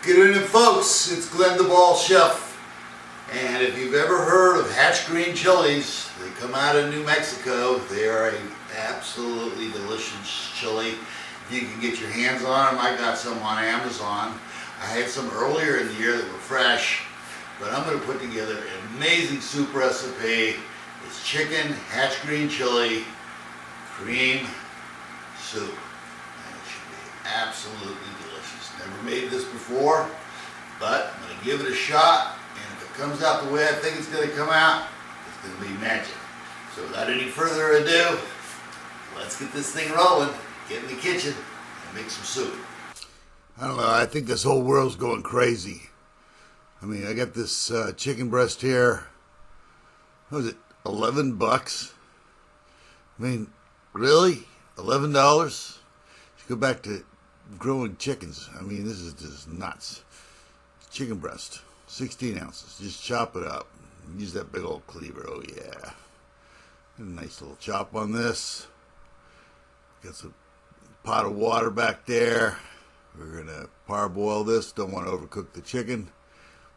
Good evening, folks. It's Glenn the Ball Chef. And if you've ever heard of hatch green chilies, they come out of New Mexico. They are an absolutely delicious chili. If you can get your hands on them, I got some on Amazon. I had some earlier in the year that were fresh, but I'm going to put together an amazing soup recipe. It's chicken, hatch green chili, cream soup. And it should be absolutely delicious. Never made this before, but I'm going to give it a shot. And if it comes out the way I think it's going to come out, it's going to be magic. So without any further ado, let's get this thing rolling, get in the kitchen, and make some soup. I don't know, I think this whole world's going crazy. I mean, I got this chicken breast here. What was it, 11 bucks? I mean, really? $11? Should go back to growing chickens. I mean, this is just nuts. Chicken breast, 16 ounces. Just chop it up. Use that big old cleaver. Oh yeah. A nice little chop on this. Got some pot of water back there. We're gonna parboil this. Don't want to overcook the chicken.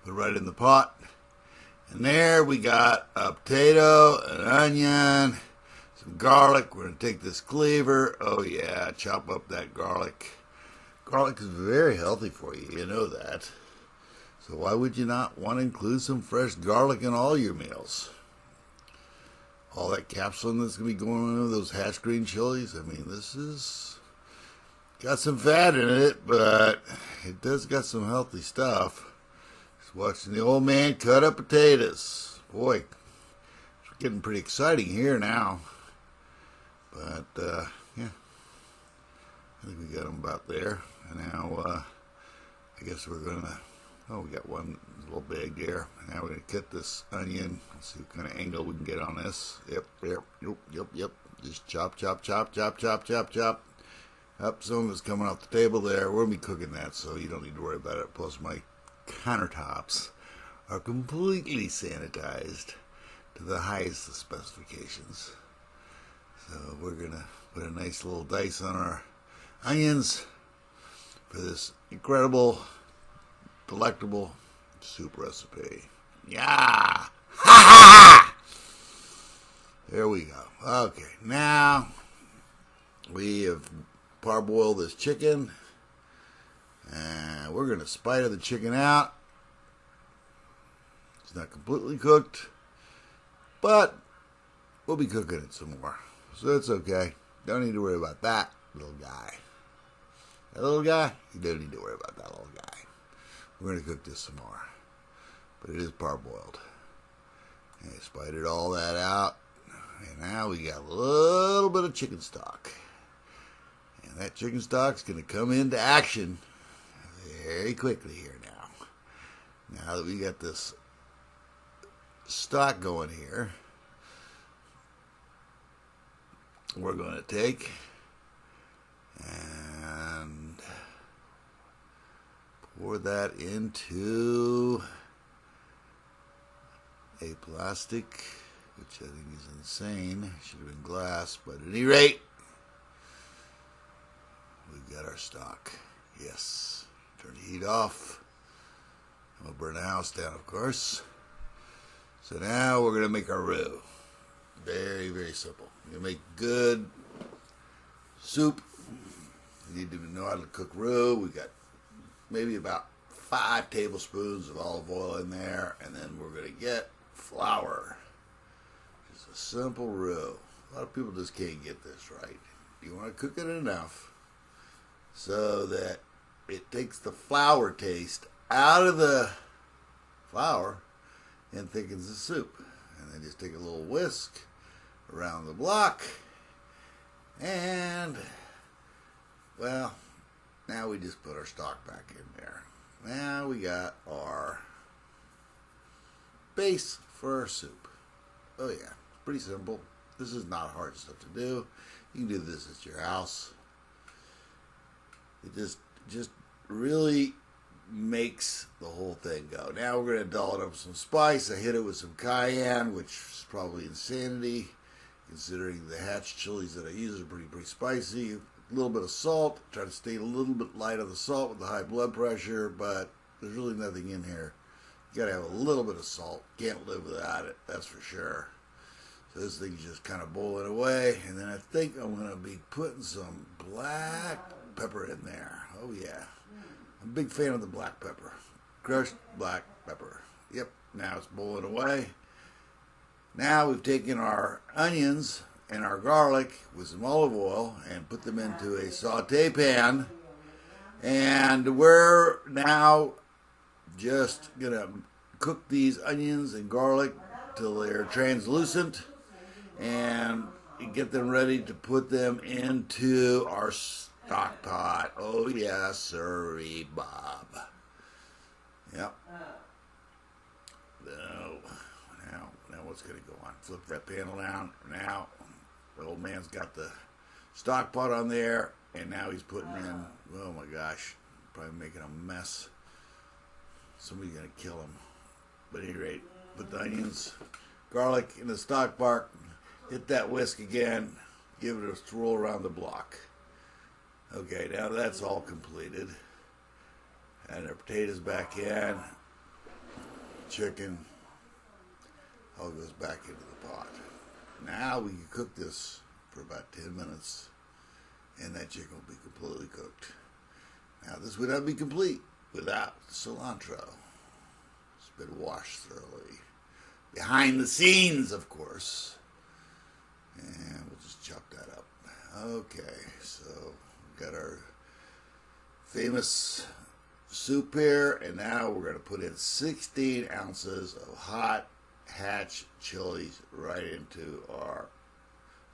Put it right in the pot. And there we got a potato, an onion, some garlic. We're gonna take this cleaver. Oh yeah, chop up that garlic. Garlic is very healthy for you, you know that. So why would you not want to include some fresh garlic in all your meals? All that capsaicin that's going to be going on with those hatch green chilies. I mean, this is got some fat in it, but it does got some healthy stuff. Just watching the old man cut up potatoes. Boy, it's getting pretty exciting here now. But, yeah. I think we got them about there. And now, I guess we're going to, oh, we got one little bag there. Now we're going to cut this onion. Let's see what kind of angle we can get on this. Yep. Just chop. Up, some of it's coming off the table there. We're going to be cooking that, so you don't need to worry about it. Plus, my countertops are completely sanitized to the highest of specifications. So we're going to put a nice little dice on our onions for this incredible, delectable soup recipe. Yeah! Ha ha! There we go. Okay, now we have parboiled this chicken, and we're going to spider the chicken out. It's not completely cooked, but we'll be cooking it some more, so it's okay. Don't need to worry about that little guy. That little guy, you don't need to worry about that little guy. We're going to cook this some more, but it is parboiled. And I spidered all that out, and now we got a little bit of chicken stock. And that chicken stock's going to come into action very quickly here now. Now that we got this stock going here, we're going to take and pour that into a plastic, which I think is insane. Should have been glass, but at any rate, we've got our stock. Yes. Turn the heat off. I'm going to burn the house down, of course. So now we're going to make our roux. Very, very simple. You're going to make good soup. You need to know how to cook roux. We got maybe about 5 tablespoons of olive oil in there, and then we're going to get flour. Just a simple roux. A lot of people just can't get this right. You want to cook it enough so that it takes the flour taste out of the flour and thickens the soup. And then just take a little whisk around the block, and well, now we just put our stock back in there. Now we got our base for our soup. Oh yeah, it's pretty simple. This is not hard stuff to do. You can do this at your house. It just really makes the whole thing go. Now we're going to doll it up with some spice. I hit it with some cayenne, which is probably insanity, considering the hatch chilies that I use are pretty spicy. A little bit of salt. Try to stay a little bit light on the salt with the high blood pressure, but There's really nothing in here. You gotta have a little bit of salt. Can't live without it, that's for sure. So this thing's just kind of boiling away, and then I think I'm gonna be putting some black pepper in there. Oh yeah, I'm a big fan of the black pepper. Crushed black pepper. Yep, now it's boiling away. Now we've taken our onions and our garlic with some olive oil and put them into a saute pan. And we're now just gonna cook these onions and garlic till they're translucent and get them ready to put them into our stock pot. Oh yes, sirree, Bob. Yep. Now what's gonna go on? Flip that panel down. Now the old man's got the stock pot on there, and now he's putting in, oh my gosh, probably making a mess. Somebody's gonna kill him. But at any rate, put the onions, garlic in the stock pot, hit that whisk again, give it a swirl around the block. Okay, now that's all completed. Add our potatoes back in, chicken, all goes back into the pot. Now we can cook this for about 10 minutes, and that chicken will be completely cooked. Now this would not be complete without cilantro. It's been washed thoroughly. Behind the scenes, of course. And we'll just chop that up. Okay, so we've got our famous soup here, and now we're going to put in 16 ounces of hot hatch chilies right into our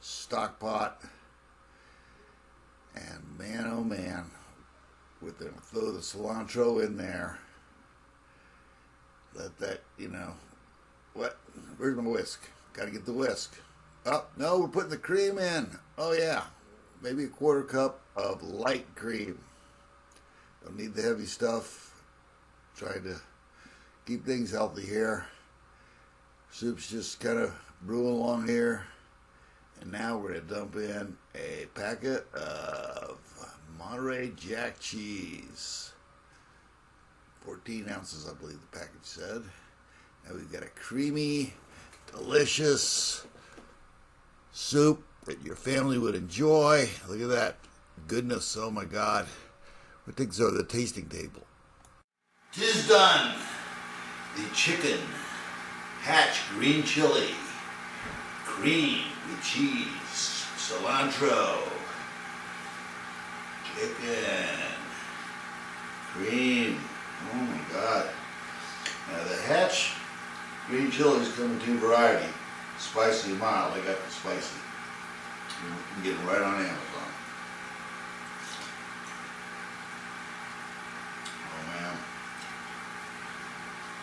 stock pot. And man, oh man, we're going to throw the cilantro in there. Let that, what? Where's my whisk? Got to get the whisk. Oh, no, we're putting the cream in. Oh, yeah. Maybe a quarter cup of light cream. Don't need the heavy stuff. Trying to keep things healthy here. Soup's just kind of brewing along here. And now we're going to dump in a packet of Monterey Jack cheese. 14 ounces, I believe the package said. Now we've got a creamy, delicious soup that your family would enjoy. Look at that goodness, oh my God. What things are the tasting table? 'Tis done. The chicken, hatch green chili, cream with cheese, cilantro, chicken, cream. Oh my God. Now the hatch green chilies come in two varieties, spicy and mild. I got the spicy. You can get it right on Amazon. Oh man.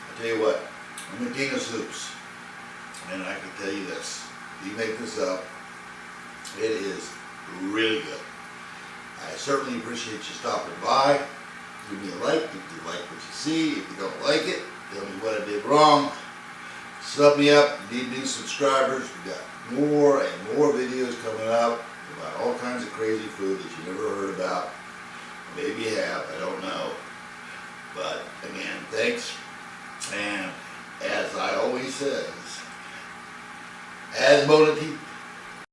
I tell you what, I'm a king of soups. And I can tell you this, you make this up, it is really good. I certainly appreciate you stopping by. Give me a like if you like what you see. If you don't like it, tell me what I did wrong. Sub me up. You need new subscribers. We got more and more videos coming up about all kinds of crazy food that you never heard about. Maybe you have. I don't know. But again, thanks. And as I always says, as Monterey